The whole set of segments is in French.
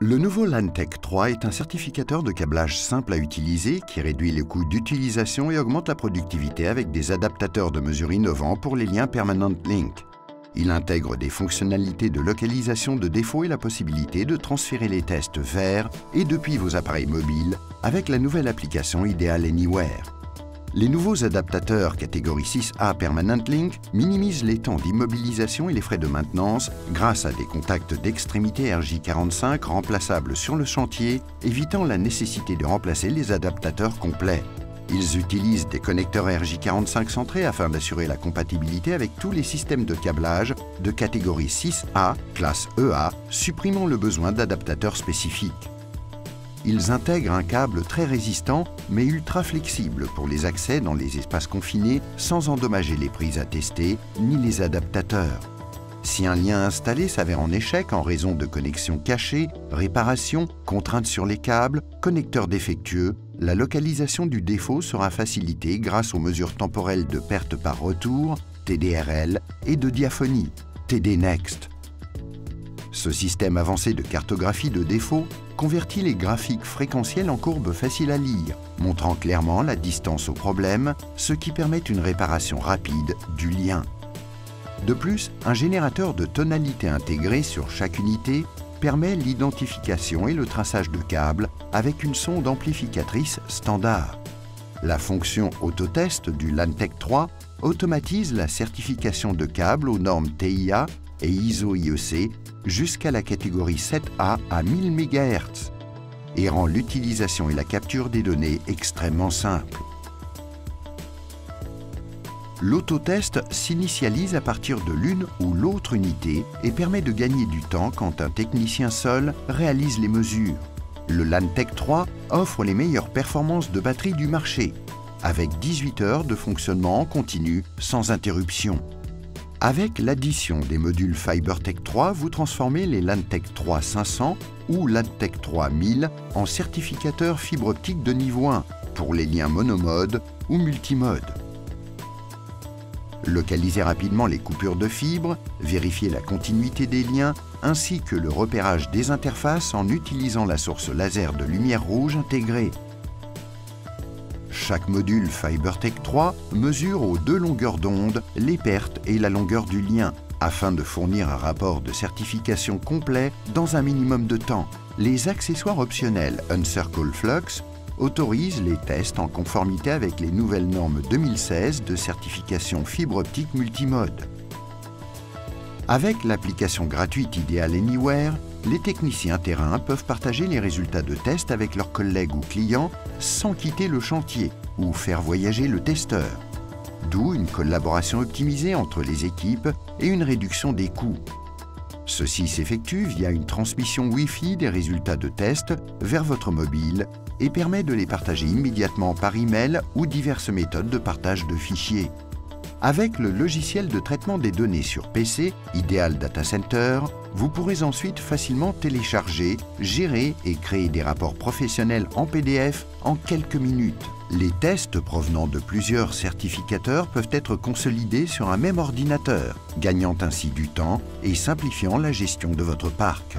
Le nouveau LANTEC 3 est un certificateur de câblage simple à utiliser qui réduit les coûts d'utilisation et augmente la productivité avec des adaptateurs de mesure innovants pour les liens Permanent Link. Il intègre des fonctionnalités de localisation de défauts et la possibilité de transférer les tests vers et depuis vos appareils mobiles avec la nouvelle application Ideal Anywhere. Les nouveaux adaptateurs catégorie 6A Permanent Link minimisent les temps d'immobilisation et les frais de maintenance grâce à des contacts d'extrémité RJ45 remplaçables sur le chantier, évitant la nécessité de remplacer les adaptateurs complets. Ils utilisent des connecteurs RJ45 centrés afin d'assurer la compatibilité avec tous les systèmes de câblage de catégorie 6A, classe EA, supprimant le besoin d'adaptateurs spécifiques. Ils intègrent un câble très résistant mais ultra flexible pour les accès dans les espaces confinés sans endommager les prises à tester ni les adaptateurs. Si un lien installé s'avère en échec en raison de connexions cachées, réparations, contraintes sur les câbles, connecteurs défectueux, la localisation du défaut sera facilitée grâce aux mesures temporelles de perte par retour, TDRL, et de diaphonie, TD Next. Ce système avancé de cartographie de défauts convertit les graphiques fréquentiels en courbes faciles à lire, montrant clairement la distance au problème, ce qui permet une réparation rapide du lien. De plus, un générateur de tonalité intégré sur chaque unité permet l'identification et le traçage de câbles avec une sonde amplificatrice standard. La fonction autotest du LANTEC 3 automatise la certification de câbles aux normes TIA et ISO-IEC jusqu'à la catégorie 7A à 1000 MHz et rend l'utilisation et la capture des données extrêmement simples. L'autotest s'initialise à partir de l'une ou l'autre unité et permet de gagner du temps quand un technicien seul réalise les mesures. Le LANTEC 3 offre les meilleures performances de batterie du marché, avec 18 heures de fonctionnement en continu sans interruption. Avec l'addition des modules FiberTech 3, vous transformez les LANTEC 3 500 ou LANTEC 3 1000 en certificateurs fibre optique de niveau 1 pour les liens monomode ou multimode. Localisez rapidement les coupures de fibres, vérifiez la continuité des liens ainsi que le repérage des interfaces en utilisant la source laser de lumière rouge intégrée. Chaque module FiberTech 3 mesure aux deux longueurs d'onde les pertes et la longueur du lien afin de fournir un rapport de certification complet dans un minimum de temps. Les accessoires optionnels Uncircle Flux autorisent les tests en conformité avec les nouvelles normes 2016 de certification fibre optique multimode. Avec l'application gratuite Ideal Anywhere, les techniciens terrain peuvent partager les résultats de tests avec leurs collègues ou clients sans quitter le chantier ou faire voyager le testeur. D'où une collaboration optimisée entre les équipes et une réduction des coûts. Ceci s'effectue via une transmission Wi-Fi des résultats de tests vers votre mobile et permet de les partager immédiatement par email ou diverses méthodes de partage de fichiers. Avec le logiciel de traitement des données sur PC, Ideal Data Center, vous pourrez ensuite facilement télécharger, gérer et créer des rapports professionnels en PDF en quelques minutes. Les tests provenant de plusieurs certificateurs peuvent être consolidés sur un même ordinateur, gagnant ainsi du temps et simplifiant la gestion de votre parc.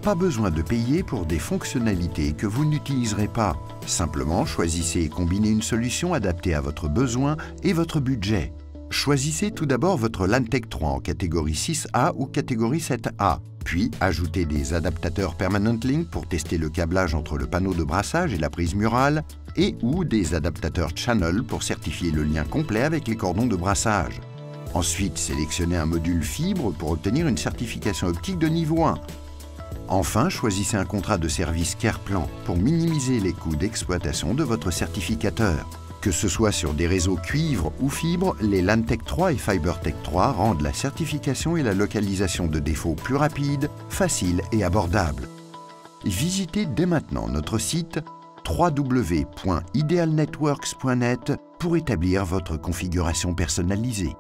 Pas besoin de payer pour des fonctionnalités que vous n'utiliserez pas. Simplement, choisissez et combinez une solution adaptée à votre besoin et votre budget. Choisissez tout d'abord votre LANTEC 3 en catégorie 6A ou catégorie 7A, puis ajoutez des adaptateurs Permanent Link pour tester le câblage entre le panneau de brassage et la prise murale, et ou des adaptateurs Channel pour certifier le lien complet avec les cordons de brassage. Ensuite, sélectionnez un module fibre pour obtenir une certification optique de niveau 1. Enfin, choisissez un contrat de service CarePlan pour minimiser les coûts d'exploitation de votre certificateur. Que ce soit sur des réseaux cuivre ou fibre, les LANTEC 3 et FiberTech 3 rendent la certification et la localisation de défauts plus rapides, faciles et abordables. Visitez dès maintenant notre site www.idealnetworks.net pour établir votre configuration personnalisée.